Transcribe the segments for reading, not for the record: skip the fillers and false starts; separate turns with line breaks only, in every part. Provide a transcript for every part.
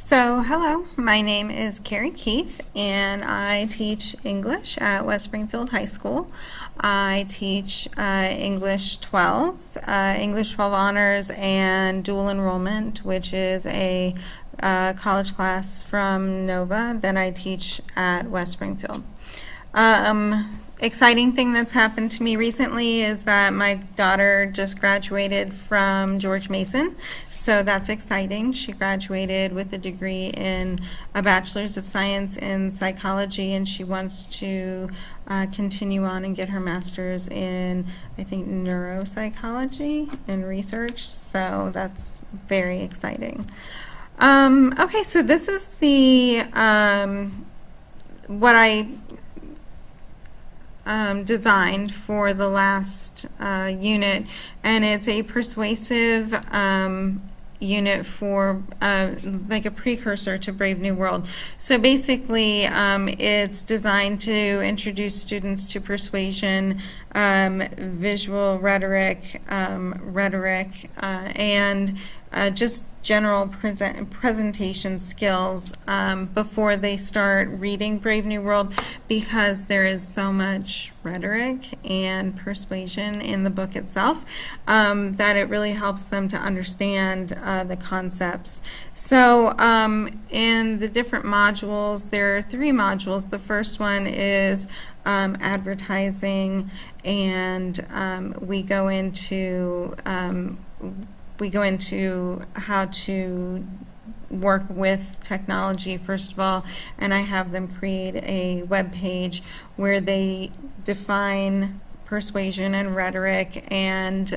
Hello, my name is Carrie Keith, and I teach English at West Springfield High School. I teach English 12, English 12 Honors, and Dual Enrollment, which is a college class from Nova that I teach at West Springfield. Exciting thing that's happened to me recently is that my daughter just graduated from George Mason, so that's exciting. She graduated with a degree in a Bachelor's of Science in Psychology, and she wants to continue on and get her master's in, I think, neuropsychology and research, so that's very exciting. Okay, so this is the what I designed for the last unit, and it's a persuasive unit for like a precursor to Brave New World. So basically it's designed to introduce students to persuasion, visual rhetoric, and just general presentation skills before they start reading Brave New World, because there is so much rhetoric and persuasion in the book itself that it really helps them to understand the concepts. So in the different modules, there are 3 modules. The first one is advertising, and we go into how to work with technology, first of all, and I have them create a web page where they define persuasion and rhetoric, and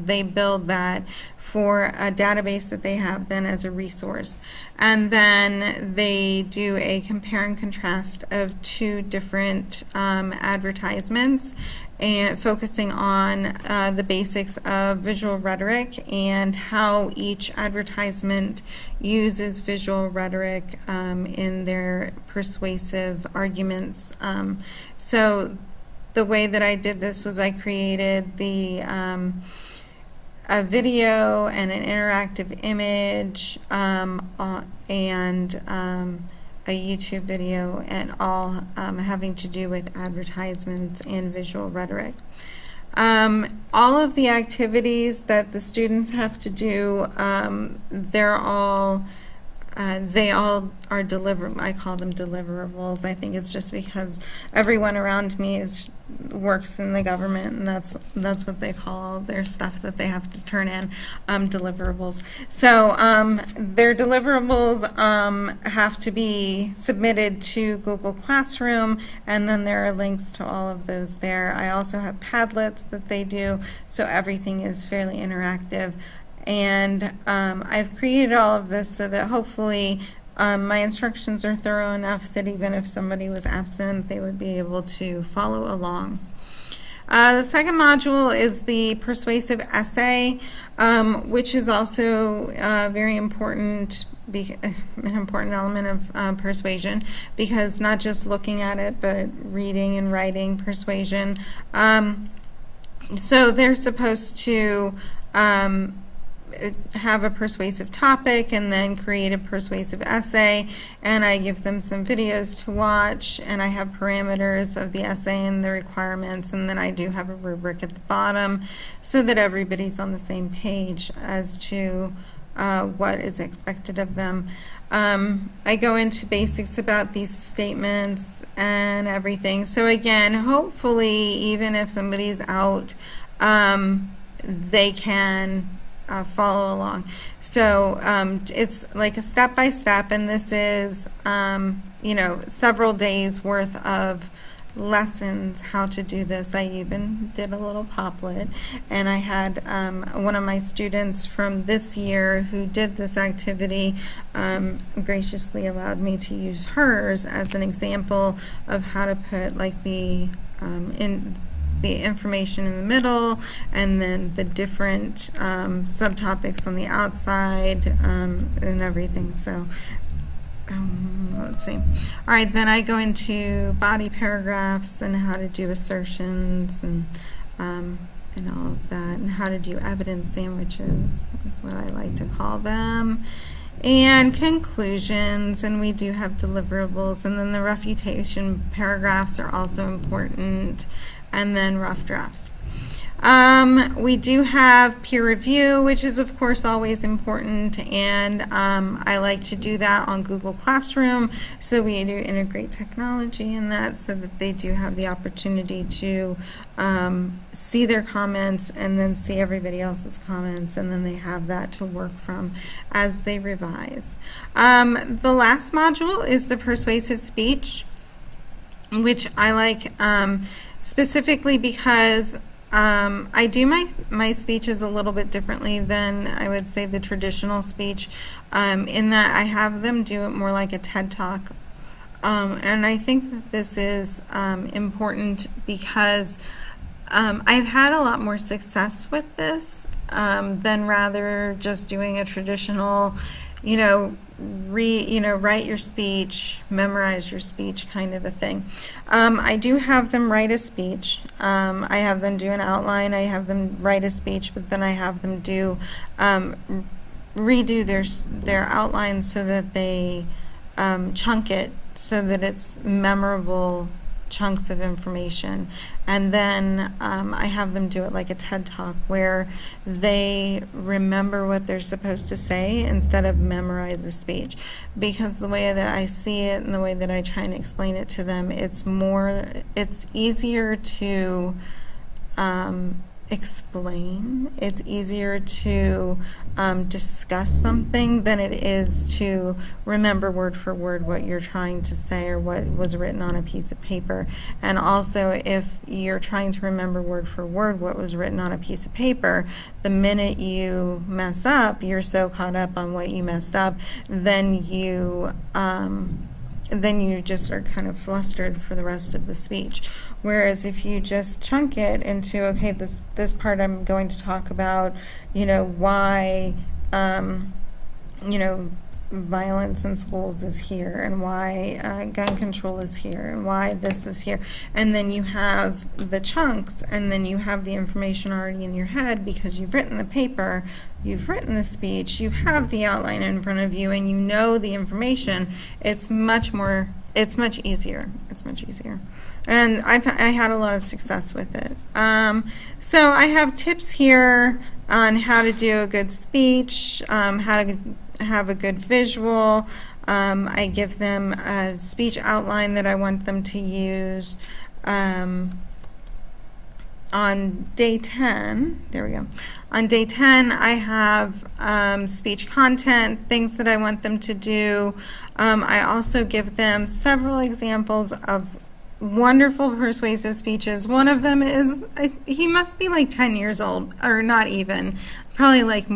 they build that for a database that they have then as a resource. And then they do a compare and contrast of 2 different advertisements, and focusing on the basics of visual rhetoric and how each advertisement uses visual rhetoric in their persuasive arguments. So the way that I did this was I created a video and an interactive image and a YouTube video, and all having to do with advertisements and visual rhetoric. All of the activities that the students have to do, they all are I call them deliverables. I think it's just because everyone around me works in the government, and that's what they call their stuff that they have to turn in, deliverables. So their deliverables have to be submitted to Google Classroom, and then there are links to all of those there. I also have Padlets that they do, so everything is fairly interactive. And I've created all of this so that hopefully my instructions are thorough enough that even if somebody was absent, they would be able to follow along. The second module is the persuasive essay, which is also very important, an important element of persuasion, because not just looking at it, but reading and writing persuasion. So they're supposed to have a persuasive topic and then create a persuasive essay, and I give them some videos to watch, and I have parameters of the essay and the requirements, and then I do have a rubric at the bottom so that everybody's on the same page as to what is expected of them. I go into basics about these statements and everything. So again, hopefully, even if somebody's out, they can follow along. So it's like a step-by-step, and this is several days worth of lessons how to do this. I even did a little Padlet, and I had one of my students from this year who did this activity graciously allowed me to use hers as an example of how to put like the information in the middle, and then the different subtopics on the outside, and everything. So let's see. All right, then I go into body paragraphs and how to do assertions and all of that, and how to do evidence sandwiches. That's what I like to call them. and conclusions, and we do have deliverables, and then the refutation paragraphs are also important, and then rough drafts. We do have peer review, which is of course always important, and I like to do that on Google Classroom, so we do integrate technology in that so that they do have the opportunity to see their comments and then see everybody else's comments, and then they have that to work from as they revise. The last module is the persuasive speech, which I like specifically because I do my speeches a little bit differently than I would say the traditional speech, in that I have them do it more like a TED Talk. And I think that this is important because I've had a lot more success with this than rather just doing a traditional, write your speech, memorize your speech kind of a thing. I do have them write a speech. I have them do an outline. I have them write a speech, but then I have them do redo their outline so that they chunk it so that it's memorable chunks of information, and then I have them do it like a TED Talk where they remember what they're supposed to say instead of memorize the speech, because the way that I see it and the way that I try and explain it to them, it's easier to explain, it's easier to discuss something than it is to remember word for word what you're trying to say or what was written on a piece of paper. And also, if you're trying to remember word for word what was written on a piece of paper, the minute you mess up, you're so caught up on what you messed up, then you just are kind of flustered for the rest of the speech. Whereas if you just chunk it into, okay, this part I'm going to talk about, why, violence in schools is here, and why gun control is here, and why this is here. And then you have the chunks, and then you have the information already in your head because you've written the paper, you've written the speech, you have the outline in front of you, and you know the information. It's much easier. It's much easier. And I had a lot of success with it. So I have tips here on how to do a good speech, how to have a good visual. I give them a speech outline that I want them to use. On day 10, there we go. On day 10, I have speech content, things that I want them to do. I also give them several examples of wonderful persuasive speeches. One of them is, he must be like 10 years old, or not even, probably like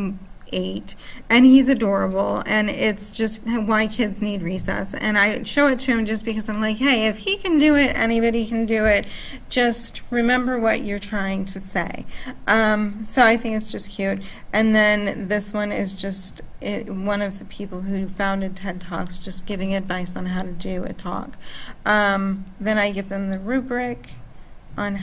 8, and he's adorable, and it's just why kids need recess. And I show it to him just because I'm like, hey, if he can do it, anybody can do it. Just remember what you're trying to say. So I think it's just cute. And then this one is just one of the people who founded TED Talks, just giving advice on how to do a talk. Then I give them the rubric on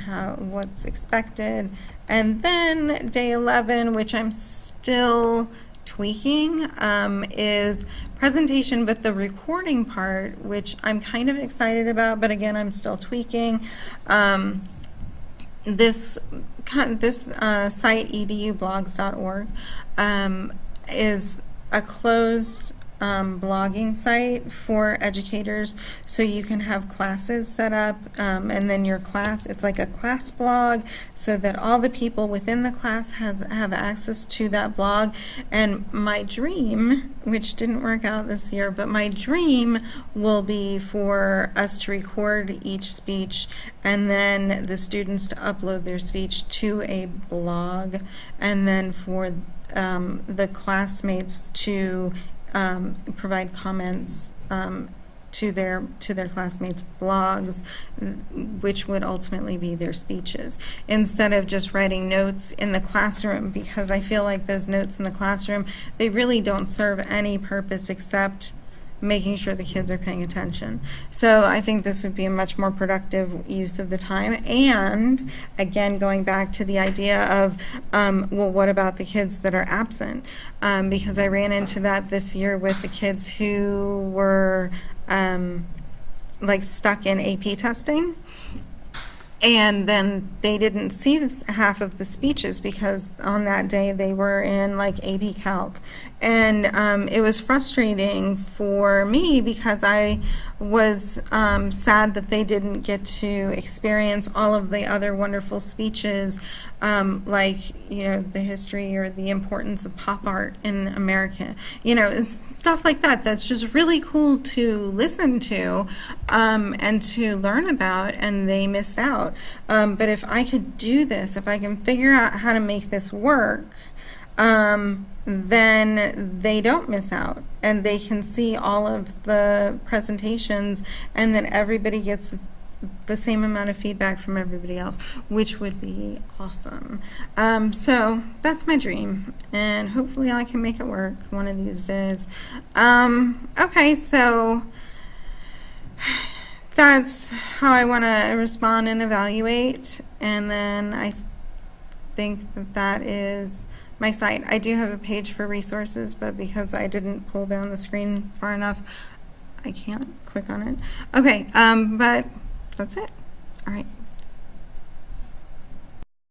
what's expected, and then day 11, which I'm still tweaking, is presentation, but the recording part, which I'm kind of excited about, but again, I'm still tweaking. This site, edublogs.org, is a closed blogging site for educators, so you can have classes set up, and then your class, it's like a class blog, so that all the people within the class have access to that blog. And my dream, which didn't work out this year, but my dream will be for us to record each speech and then the students to upload their speech to a blog, and then for the classmates to provide comments to their classmates' blogs, which would ultimately be their speeches, instead of just writing notes in the classroom, because I feel like those notes in the classroom, they really don't serve any purpose except making sure the kids are paying attention. So I think this would be a much more productive use of the time. And again, going back to the idea of, well, what about the kids that are absent? Because I ran into that this year with the kids who were like stuck in AP testing. And then they didn't see half of the speeches because on that day they were in like AP Calc. And it was frustrating for me because I was sad that they didn't get to experience all of the other wonderful speeches, like, the history or the importance of pop art in America. It's stuff like that that's just really cool to listen to and to learn about, and they missed out. But if I could do this, if I can figure out how to make this work, then they don't miss out, and they can see all of the presentations, and then everybody gets the same amount of feedback from everybody else, which would be awesome. So that's my dream, and hopefully I can make it work one of these days. Okay, so that's how I want to respond and evaluate, and then I think that is my site. I do have a page for resources, but because I didn't pull down the screen far enough, I can't click on it. Okay, but that's it. All right.